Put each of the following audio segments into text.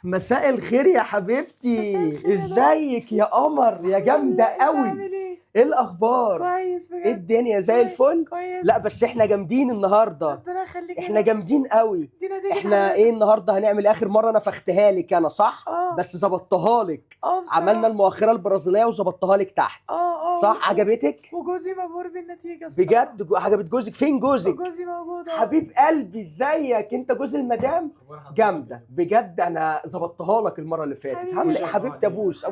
مساء الخير يا حبيبتي. مساء الخير يا ازيك يا قمر يا جامده قوي؟ عامل ايه؟ ايه الاخبار؟ كويس بجد. ايه الدنيا زي الفل؟ كويس. لا بس احنا جامدين النهارده. ربنا يخليك. احنا جامدين قوي. دي نتيجة احنا حضرتك. ايه النهارده هنعمل؟ اخر مره نفختها لك انا صح؟ بس ظبطتها لك. بصراحة. عملنا المؤخره البرازيليه وظبطتها لك تحت. صح؟ عجبتك؟ وجوزي مبهور بالنتيجة الصراحة. بجد عجبت جوزك؟ فين جوزك؟ جوزي موجود حبيب قلبي ازيك انت جوز المدام؟ جامده بجد. انا ظبطتها لك المره اللي فاتت. حبيبي. حبيبتي ابوس.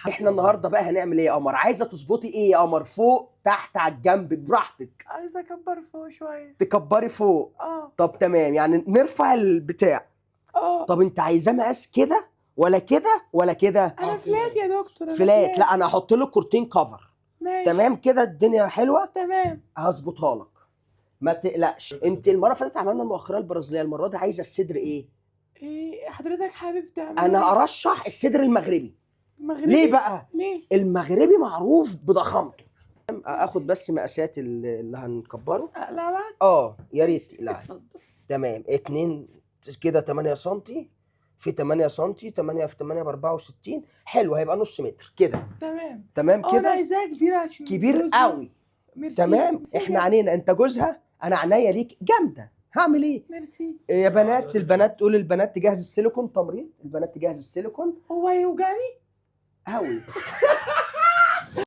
احنا النهارده بقى هنعمل ايه يا قمر؟ عايزه تظبطي ايه يا قمر؟ فوق تحت على الجنب براحتك. عايزة اكبر فوق شوية. تكبري فوق. طب تمام، يعني نرفع البتاع. طب انت عايزاه مقاس كده ولا كده ولا كده؟ انا فلات يا دكتور. فلات. لا انا هحط له كورتين كفر. ماشي. تمام كده الدنيا حلوه. تمام. هظبطها لك ما تقلقش. انت المره اللي فاتت عملنا المؤخره البرازيليه، المره دي عايزه الصدر ايه؟ ايه حضرتك حابب تعمل؟ انا ارشح الصدر المغربي. مغربي. ليه بقى؟ ليه؟ المغربي معروف بضخامته. اخد بس مقاسات اللي هنكبره. اقلع لك؟ يا ريت تقلعي. تمام. 2 كده 8 سم في 8 سم، 8 في 8 ب 64. حلو، هيبقى نص متر كده. تمام انا كده. عايزاه كبير عشان كبير جوزي. قوي. ميرسي. تمام. ميرسي احنا جدا. عنينا، انت جوزها انا عنيا ليك. جامده. هعمل ايه؟ ميرسي. يا بنات، البنات تقول البنات تجهز السيليكون تمريض. البنات تجهز السيليكون. هو هيوجعني؟ قوي.